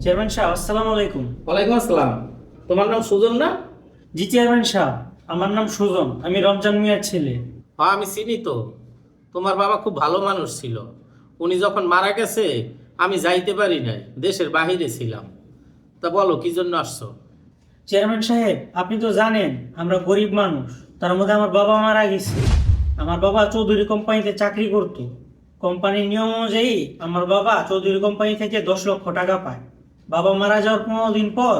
Chairman সাহেব, আসসালামু আলাইকুম। ওয়ালাইকুম আসসালাম। তোমার নাম সুজন না? জি চেয়ারম্যান সাহেব, আমার নাম সুজন, আমি রমজান মিয়ার ছেলে। হ্যাঁ, আমি চিনি তো। তোমার বাবা খুব ভালো মানুষ ছিল। উনি যখন মারা গেছে আমি যাইতে পারি নাই, দেশের বাহিরে ছিলাম। তা বলো কি জন্য আসছো? চেয়ারম্যান সাহেব, আপনি তো জানেন আমরা গরিব মানুষ, তার মধ্যে আমার বাবা মারা গেছে। আমার বাবা চৌধুরী কোম্পানিতে চাকরি করত। কোম্পানির নিয়ম অনুযায়ী আমার বাবা চৌধুরী কোম্পানি থেকে 10 লক্ষ টাকা পায়। বাবা মারা যাওয়ার 15 দিন পর।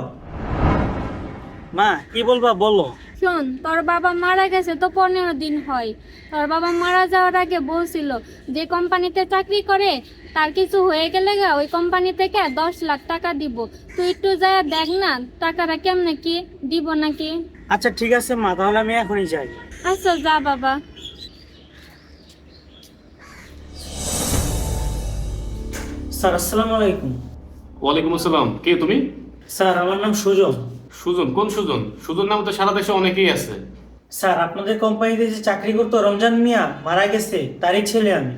মা, কি বলবা বলো। শোন, তোর বাবা মারা গেছে তো 15 দিন হয়। তোর বাবা মারা যাওয়ার আগে বলছিল যে কোম্পানিতে চাকরি করে তার কিছু হয়ে গেলে ওই কোম্পানি থেকে 10 লাখ টাকা দিব। তুই একটু যায় দেখ না টাকাটা কেমনে কি দিব নাকি। আচ্ছা ঠিক আছে মা, তাহলে আমি এখনই যাই। আচ্ছা যা বাবা। স্যার, আসসালামু আলাইকুম। ওয়ালাইকুম আসসালাম। কে তুমি? স্যার, আমার নাম সুজন। সুজন? কোন সুজন? সুজন নাম তো সারা দেশে অনেকেই আছে। স্যার, আপনাদের কোম্পানিতে যে চাকরি করতো রমজান মিয়া মারা গেছে, তারই ছেলে আমি।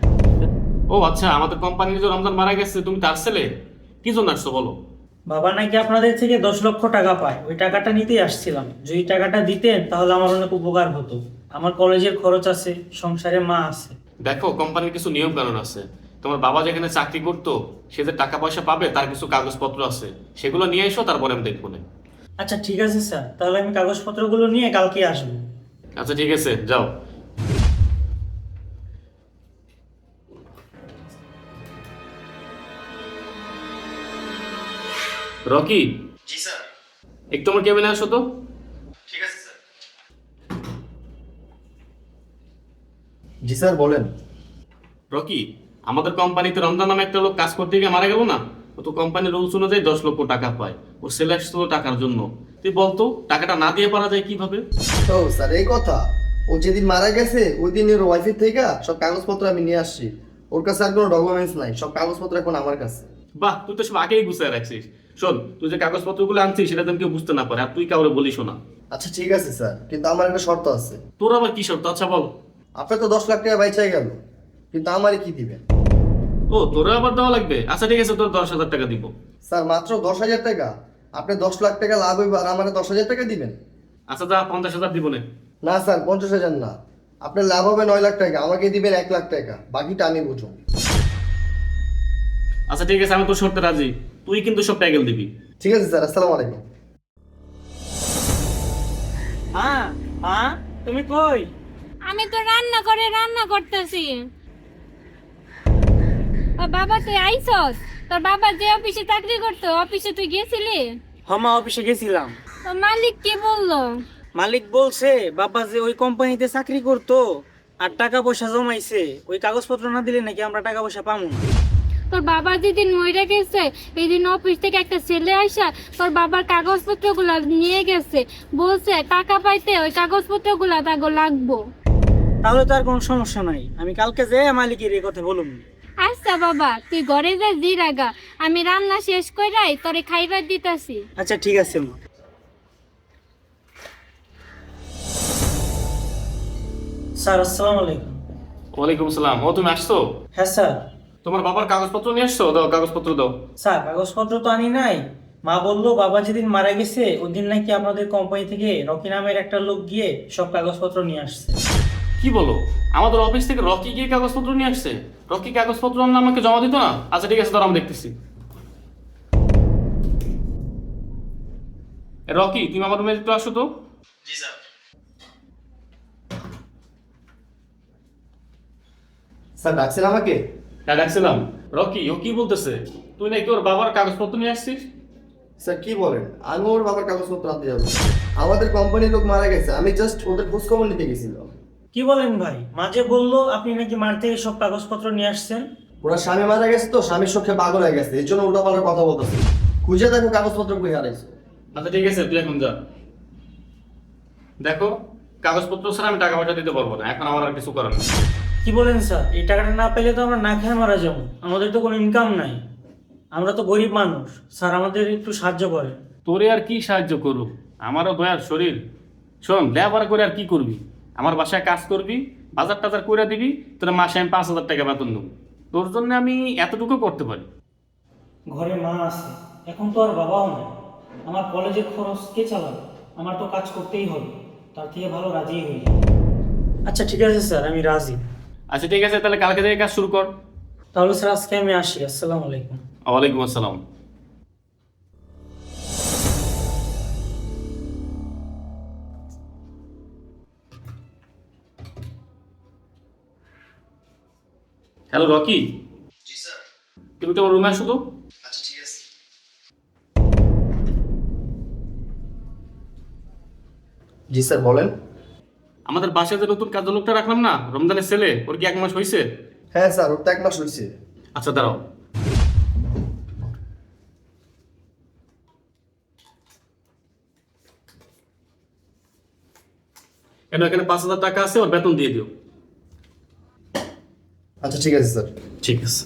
ও আচ্ছা, আমাদের কোম্পানির যে রমজান মারা গেছে, তুমি তার ছেলে? কি জন্য আসছো বলো? বাবা নাকি আপনাদের থেকে 10 লক্ষ টাকা পায়, ওই টাকাটা নিতেই আসছিলাম। যদি টাকাটা দিতেন তাহলে আমার অনেক উপকার হতো। আমার কলেজের খরচ আছে, সংসারে মা আছে। দেখো, কোম্পানির কিছু নিয়ম কানুন আছে। তোমার বাবা যেখানে চাকরি করতো, সে যে টাকা পয়সা পাবে তার কিছু কাগজপত্র আছে, সেগুলো নিয়ে এসো, তারপরে আমি দেখবো না। আচ্ছা ঠিক আছে স্যার, তাহলে আমি কাগজপত্রগুলো নিয়ে কালকে আসবো। আচ্ছা ঠিক আছে, যাও। রকি। জি স্যার। একটু আমার কেবিনে আসো তো। ঠিক আছে স্যার। জি স্যার, বলেন। রকি, আমাদের কোম্পানিতে রমজান নামে একটা লোক কাজ করতে গিয়ে মারা গেল না? ও তো কোম্পানির রুলস অনুযায়ী 10 লক্ষ টাকা পায়। ওর ছেলে আসছিল টাকার জন্য। তুই বলতো টাকাটা না দিয়ে পারা যায় কিভাবে? ও স্যার, এই কথা। ও যেদিন মারা গেছে ওই দিন ওর ওয়াইফের থেকে সব কাগজপত্র আমি নিয়ে আসছি। ওর কাছে আর কোনো ডকুমেন্টস নাই, সব কাগজপত্র এখন আমার কাছে। বাহ, তুই তো সব আগেই গুছিয়ে রাখছিস। শোন, তুই যে কাগজপত্রগুলো আনছিস সেটা যেন কেউ বুঝতে না পারে, আর তুই কাউরে বলিস না। আচ্ছা ঠিক আছে স্যার, কিন্তু আমার একটা শর্ত আছে। তোর আবার কি শর্ত? আচ্ছা বল। আপনার তো 10 লাখ টাকা বাইচাই গেল, কিন্তু আমারে কি দিবেন? ও, তোরা আবার দেওয়া লাগবে? আচ্ছা ঠিক আছে, তোর 10,000 টাকা দিব। স্যার মাত্র 10,000 টাকা? আপনি 10 লাখ টাকা লাভ হইব আর আমার 10,000 টাকা দিবেন? আচ্ছা যা, 50,000 দিব না। না স্যার, 50,000 না। আপনার লাভ হবে 9 লাখ টাকা, আমাকে দিবেন 1 লাখ টাকা, বাকিটা আমি বুঝুন। আচ্ছা ঠিক আছে, আমি তোর শর্তে রাজি। তুই কিন্তু সব প্যাকেল দিবি। ঠিক আছে স্যার, আসসালামু আলাইকুম। হ্যাঁ হ্যাঁ, তুমি কই? আমি তো রান্না করতেছি। ও বাবা, তুই আইছস? তোর বাবা যে অফিসে চাকরি করতো অফিসে তুই গেছিলি? হমা, অফিসে গেছিলাম। তোর মালিক কি বললো? মালিক বলছে বাবা যে ওই কোম্পানিতে চাকরি করতো আর টাকা পয়সা জমাইছে, ওই কাগজপত্র না দিলে নাকি আমরা টাকা পয়সা পাবো না। তোর বাবা যেদিন মরে গেছে এই দিন অফিস থেকে একটা ছেলে আসা তোর বাবার কাগজপত্রগুলো নিয়ে গেছে। বলছে টাকা পাইতে ওই কাগজপত্রগুলো তাগো লাগবো। তাহলে তো আর কোনো সমস্যা নাই, আমি কালকে যেয়ে মালিকের এই কথা বলুন। আচ্ছা বাবা, তুই ঘরে যা জিরাগা, আমি রান্না শেষ কইরাই তোরে খাইবার দিতাছি। আচ্ছা ঠিক আছে মা। স্যার, আসসালামু আলাইকুম। ওয়ালাইকুম আসসালাম। ও তুমি আসছো? হ্যাঁ স্যার। তোমার বাবার কাগজপত্র নিয়ে আসছো? দাও কাগজপত্র দাও। স্যার, কাগজপত্র তো আনি নাই। মা বললো বাবা যেদিন মারা গেছে ওই দিন নাকি আপনাদের কোম্পানি থেকে রকি নামের একটা লোক গিয়ে সব কাগজপত্র নিয়ে আসছে। কি বলো? আমাদের অফিস থেকে রকি গিয়ে কাগজপত্র নিয়ে আসছে? রকি কাগজপত্র আনলে আমাকে জমা দিত না? আচ্ছা ঠিক আছে, দাঁড়াও আমি দেখতেছি। রকি, তুমি আমার রুমে একটু আসো তো। জি স্যার। স্যার ডাকছেন আমাকে? হ্যাঁ ডাকছিলাম। রকি, ও কি বলতেছে? তুই নাকি ওর বাবার কাগজপত্র নিয়ে আসছিস? স্যার কি বলেন, আমি ওর বাবার কাগজপত্র আনতে যাবো? আমাদের কোম্পানির লোক মারা গেছে, আমি জাস্ট ওদের খোঁজ খবর নিতে গেছিলাম। কি বলেন ভাই? মাঝে বললো আপনি নাকি মার থেকে সব কাগজপত্র নিয়ে আসছেন। ওরা স্বামী মারা গেছে তো, স্বামীর চোখে পাগল হয়ে গেছে, এই জন্য উল্টা পাল্টা কথা বলতেছে। খুঁজে দেখো কাগজপত্র কই হারাইছে। আচ্ছা ঠিক আছে, তুই এখন যা। দেখো, কাগজপত্র ছাড়া আমি টাকা পয়সা দিতে পারবো না, এখন আমার আর কিছু করার নেই। কি বলেন স্যার? এই টাকাটা না পেলে তো আমরা না খেয়ে মারা যাবো। আমাদের তো কোনো ইনকাম নাই, আমরা তো গরিব মানুষ। স্যার, আমাদের একটু সাহায্য করেন। তোরে আর কি সাহায্য করব? আমারও দয়ার শরীর। শোন, লেবার করে আর কি করবি? আমার বাসায় কাজ করবি, বাজার টাজার করে দিবি, তোর মাসে আমি 5,000 টাকা বেতন দেবো। তোর জন্য আমি এতটুকু করতে পারি। ঘরে মা আছে, এখন তো আর বাবাও নেই, আমার কলেজের খরচ কে চালাবে? আমার তো কাজ করতেই হবে, তার থেকে ভালো রাজি হই। আচ্ছা ঠিক আছে স্যার, আমি রাজি। আচ্ছা ঠিক আছে, তাহলে কালকে থেকে কাজ শুরু কর। তাহলে স্যার আজকে আমি আসি। আসসালামু আলাইকুম। ওয়ালাইকুম আসসালাম। হ্যালো রকি, জি স্যার। তুমি তোমার রুমে আসো তো। আচ্ছা ঠিক আছে। জি স্যার বলেন। আমাদের বাসায় যে নতুন কাজের লোকটা রাখলাম না, রমজানের ছেলে, ওর কি 1 মাস হয়েছে? হ্যাঁ স্যার, ওর তো 1 মাস হয়েছে। আচ্ছা দাঁড়াও। এখানে 5,000 টাকা আছে, ওর বেতন দিয়ে দিও। আচ্ছা ঠিক আছে স্যার। ঠিক আছে।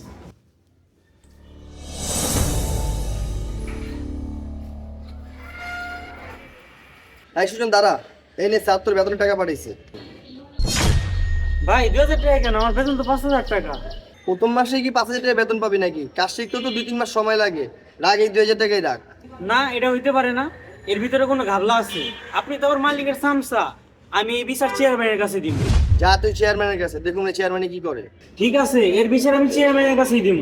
এই সুজন দাঁড়া, এই নে স্যার তোর বেতনের টাকা পাঠিয়েছে। ভাই 2,000 টাকা কেন? আমার বেতন তো 5,000 টাকা। প্রথম মাসে কি 5,000 টাকা বেতন পাবি নাকি? কাজ শিখতে তো 2-3 মাস সময় লাগে। রাখ, এই 2,000 টাকাই রাখ। না, এটা হইতে পারে না, এর ভিতরে কোনো ঘাবলা আছে। আপনি তো আমার মালিকের সামসা, আমি এই বিচার চেয়ারম্যানের কাছে দিব। যা তুই চেয়ারম্যানের কাছে, দেখুন এই চেয়ারম্যানে কি করে। ঠিক আছে, এর বিচার আমি চেয়ারম্যানের কাছেই দিব।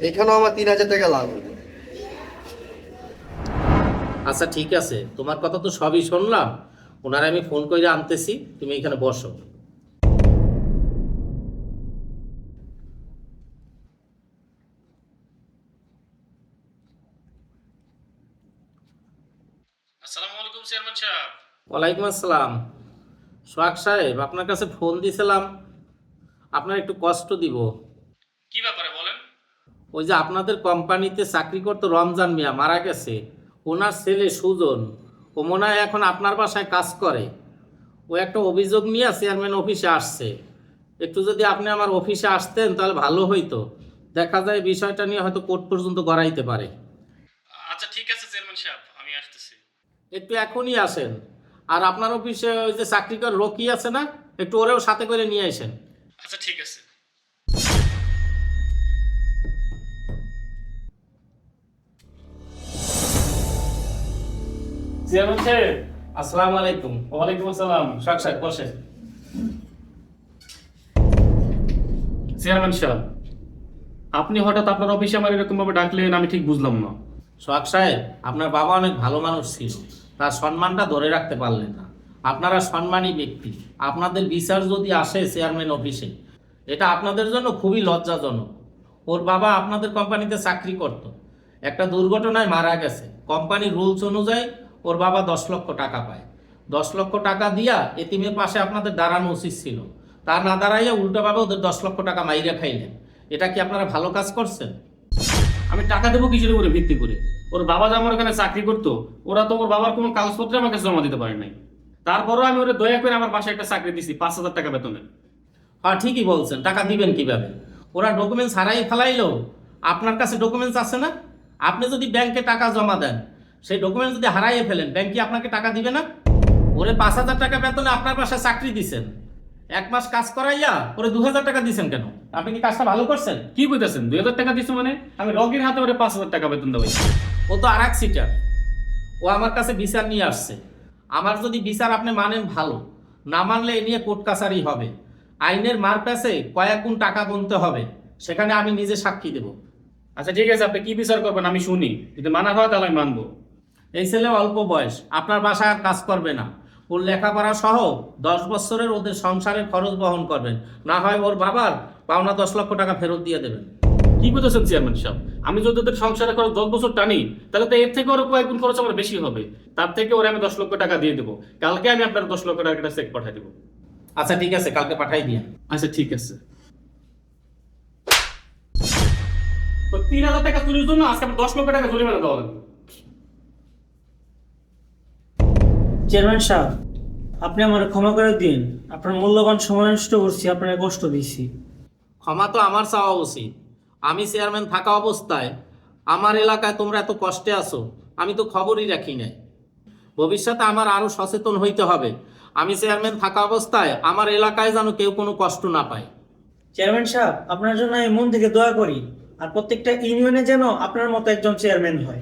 এখানেও আমার 3,000 টাকা লাভ হবে। আচ্ছা ঠিক আছে, তোমার কথা তো সবই শুনলাম। ওনারা আমি ফোন করে আনতেছি, তুমি এখানে বসো। আসসালামু আলাইকুম চেয়ারম্যান সাহেব। ওয়ালাইকুম আসসালাম। সোহাগ সাহেব, আপনার কাছে ফোন দিয়েছিলাম, আপনার একটু কষ্ট দিব। কি ব্যাপারে বলেন? ওই যে আপনাদের কোম্পানিতে চাকরি করতো রমজান মিয়া, মারা গেছে। ওনার ছেলে সুজন, ও মনে হয় এখন আপনার বাসায় কাজ করে। ও একটা অভিযোগ নিয়ে চেয়ারম্যান অফিসে আসছে। একটু যদি আপনি আমার অফিসে আসতেন তাহলে ভালো হইতো। দেখা যায় বিষয়টা নিয়ে হয়তো কোর্ট পর্যন্ত গড়াইতে পারে। আচ্ছা ঠিক আছে চেয়ারম্যান সাহেব, আমি আসতেছি। একটু এখনই আসেন। আর আপনার অফিসে ওই যে চাকরিকর রকি আছে না, একটু ওরেও সাথে করে নিয়ে আসেন। আচ্ছা ঠিক আছে। চেয়ারম্যান সাহেব। আসসালামু আলাইকুম। ওয়ালাইকুম আসসালাম। সোহাগ সাহেব বসেন। চেয়ারম্যান সাহেব, আপনি হঠাৎ আপনার অফিসে আমার এরকম ভাবে ডাকলেন, আমি ঠিক বুঝলাম না। সোহাগ সাহেব, আপনার বাবা অনেক ভালো মানুষ ছিল, তার সম্মানটা ধরে রাখতে পারলেন না। আপনারা সম্মানী ব্যক্তি, আপনাদের বিচার যদি আসে চেয়ারম্যান অফিসে, এটা আপনাদের জন্য খুবই লজ্জাজনক। ওর বাবা আপনাদের কোম্পানিতে চাকরি করত, একটা দুর্ঘটনায় মারা গেছে। কোম্পানির রুলস অনুযায়ী ওর বাবা 10 লক্ষ টাকা পায়। 10 লক্ষ টাকা দিয়া এতিমের পাশে আপনাদের দাঁড়ানো উচিত ছিল। তা না দাঁড়াইয়া উল্টোভাবে ওদের 10 লক্ষ টাকা মাইরা খাইলেন। এটা কি আপনারা ভালো কাজ করছেন? আমি টাকা দেবো কিসের উপরে ভিত্তি করে? ওর বাবা যে আমার ওখানে চাকরি করতো, ওরা তো ওর বাবার কোনো কাগজপত্র আমার কাছে জমা দিতে পারে নাই। তারপরও আমি ওরা দয়া করে আমার বাসায় একটা চাকরি দিছি 5,000 টাকা বেতনে। হ্যাঁ ঠিকই বলছেন, টাকা দিবেন কিভাবে? ওরা ডকুমেন্টস হারাই ফেলাইলো, আপনার কাছে ডকুমেন্টস আছে না? আপনি যদি ব্যাংকে টাকা জমা দেন, সেই ডকুমেন্টস যদি হারাইয়ে ফেলেন, ব্যাংক কি আপনাকে টাকা দিবে না? ওরে 5,000 টাকা বেতনে আপনার বাসায় চাকরি দিছেন, 1 মাস কাজ করাইয়া ওরে 2,000 টাকা দিছেন কেন? আপনি কি কাজটা ভালো করছেন? কি কইতেছেন? 2,000 টাকা দিছো মানে? আমি রগের হাতে ওরে 5,000 টাকা বেতন দেবো। ও তো আর এক সিটার। ও আমার কাছে বিচার নিয়ে আসছে। আমার যদি বিচার আপনি মানেন ভালো, না মানলে এ নিয়ে কোর্ট কাছারি হবে। আইনের মার প্যাসে কয়েক গুণ টাকা গুনতে হবে, সেখানে আমি নিজে সাক্ষী দেব। আচ্ছা ঠিক আছে, আপনি কি বিচার করবেন আমি শুনি। যদি মানা হয় তাহলে আমি মানবো। এই ছেলে অল্প বয়স, আপনার বাসায় আর কাজ করবে না। ওর লেখাপড়া সহ 10 বছরের ওদের সংসারের খরচ বহন করবেন, না হয় ওর বাবার পাওনা 10 লক্ষ টাকা ফেরত দিয়ে দেবেন। কি করতেছেন চেয়ারম্যান সাহেব? আমি যদি ওদের সংসারে খরচ 10 বছর টানি, তাহলে তো এর থেকে ওর কয়েক গুণ খরচ আমার বেশি হবে। তার থেকে ওরা আমি 10 লক্ষ টাকা দিয়ে দেবো। কালকে আমি আপনার 10 লক্ষ টাকা একটা চেক পাঠিয়ে দেবো। আচ্ছা ঠিক আছে, কালকে পাঠাই দিয়ে। আচ্ছা ঠিক আছে। তো 3,000 টাকা চুরির জন্য আজকে আমার 10 লক্ষ টাকা জরিমানা দেওয়া লাগবে। চেয়ারম্যান সাহেব, আপনি আমার ক্ষমা করে দিন। আপনার মূল্যবান সময় নষ্ট করছি, আপনার কষ্ট দিয়েছি। ক্ষমা তো আমার চাওয়া উচিত। আমি চেয়ারম্যান থাকা অবস্থায় আমার এলাকায় তোমরা এত কষ্টে আছো, আমি তো খবরই রাখি নাই। ভবিষ্যতে আমার আরও সচেতন হইতে হবে। আমি চেয়ারম্যান থাকা অবস্থায় আমার এলাকায় যেন কেউ কোনো কষ্ট না পায়। চেয়ারম্যান সাহেব, আপনার জন্য আমি মন থেকে দোয়া করি, আর প্রত্যেকটা ইউনিয়নে যেন আপনার মতো একজন চেয়ারম্যান হয়।